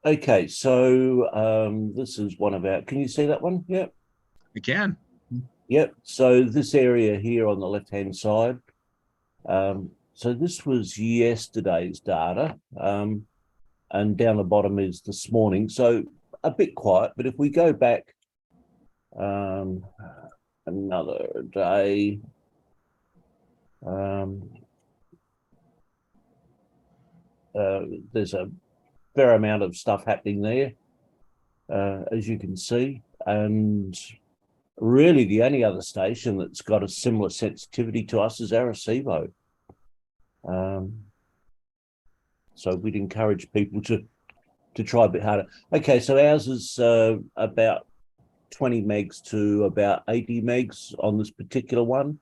Okay, so this is one of our. Can you see that one? Yep, We can. yep. So this area here on the left-hand side. So this was yesterday's data, and down the bottom is this morning. So a bit quiet, but if we go back um, another day, um, uh, there's a fair amount of stuff happening there, as you can see, and really the only other station that's got a similar sensitivity to us is Arecibo. Um, so we'd encourage people to try a bit harder. Okay, so ours is about 20 megs to about 80 megs on this particular one.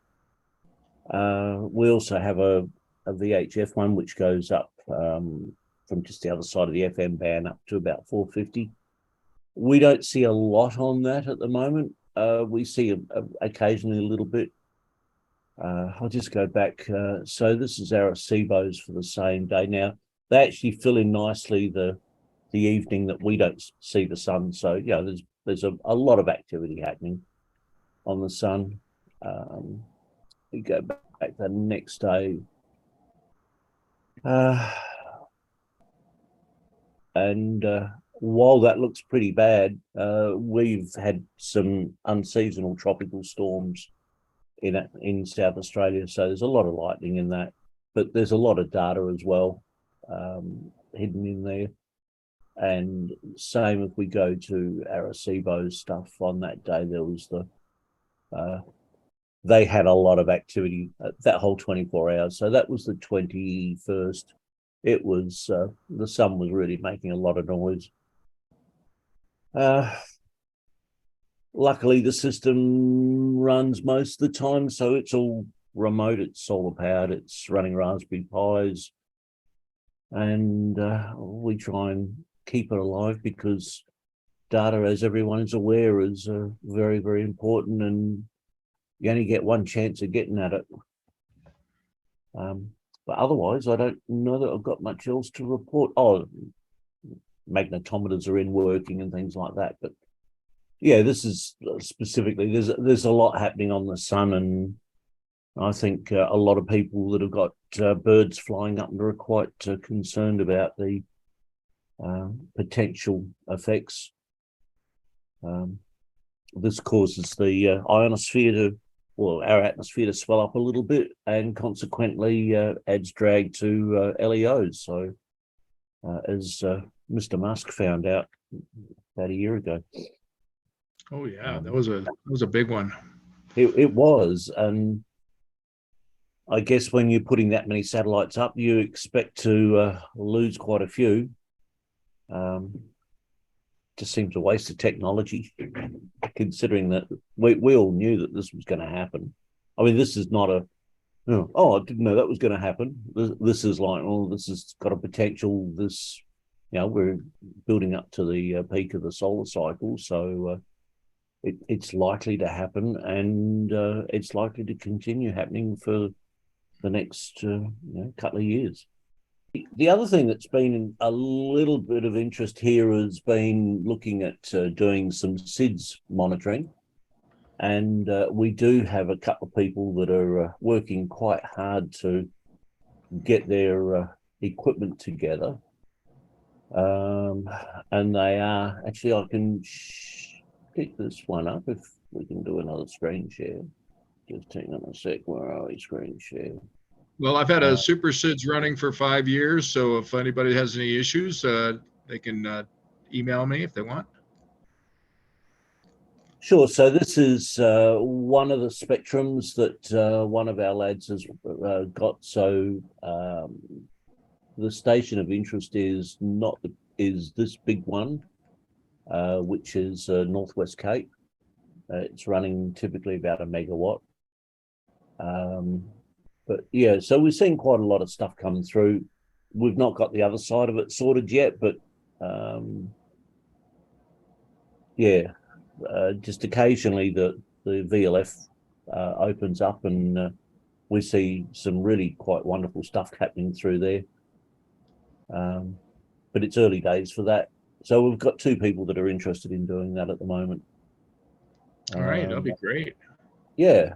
We also have a VHF one which goes up from just the other side of the FM band up to about 450. We don't see a lot on that at the moment. We see occasionally a little bit. I'll just go back. So this is our Arecibo's for the same day. Now they actually fill in nicely the evening that we don't see the sun. So yeah, there's a lot of activity happening on the sun. We go back the next day, uh, and while that looks pretty bad, we've had some unseasonal tropical storms in South Australia. So there's a lot of lightning in that, but there's a lot of data as well hidden in there. And same if we go to Arecibo's stuff on that day, there was uh, they had a lot of activity that whole 24 hours. So that was the 21st. It was the sun was really making a lot of noise. Uh, Luckily, the system runs most of the time, so it's all remote. It's solar powered. It's running Raspberry Pis, and we try and keep it alive because data, as everyone is aware, is very, very important, and you only get one chance of getting at it. Um, but otherwise, I don't know that I've got much else to report. Oh, magnetometers are in working and things like that. But yeah, this is specifically there's a lot happening on the sun, and I think a lot of people that have got birds flying up are quite concerned about the potential effects. Um, this causes the ionosphere to, well, our atmosphere to swell up a little bit, and consequently adds drag to LEOs. So, as Mr. Musk found out about a year ago, Oh yeah, that um, was a big one. it was, and I guess when you're putting that many satellites up, you expect to lose quite a few. Um, just seems a waste of technology, considering that we all knew that this was going to happen. I mean, this is not a, oh, I didn't know that was going to happen. This is like, oh, this has got a potential. This, we're building up to the peak of the solar cycle. So it's likely to happen, and it's likely to continue happening for the next couple of years. The other thing that's been a little bit of interest here has been looking at doing some SIDS monitoring. And we do have a couple of people that are working quite hard to get their equipment together. Um, and they are actually, I can pick this one up if we can do another screen share. Just hang on a sec. Where are we? Screen share. Well, I've had a Uh, SuperSIDS running for 5 years, so if anybody has any issues, they can email me if they want. Sure. So this is one of the spectrums that one of our lads has got. So the station of interest is not the, is this big one, which is Northwest Cape. It's running typically about a megawatt. Um, but yeah, so we're seeing quite a lot of stuff coming through. We've not got the other side of it sorted yet, but yeah, just occasionally the VLF opens up, and we see some really quite wonderful stuff happening through there. But it's early days for that. So we've got 2 people that are interested in doing that at the moment. All right, that'll Um, be great. yeah,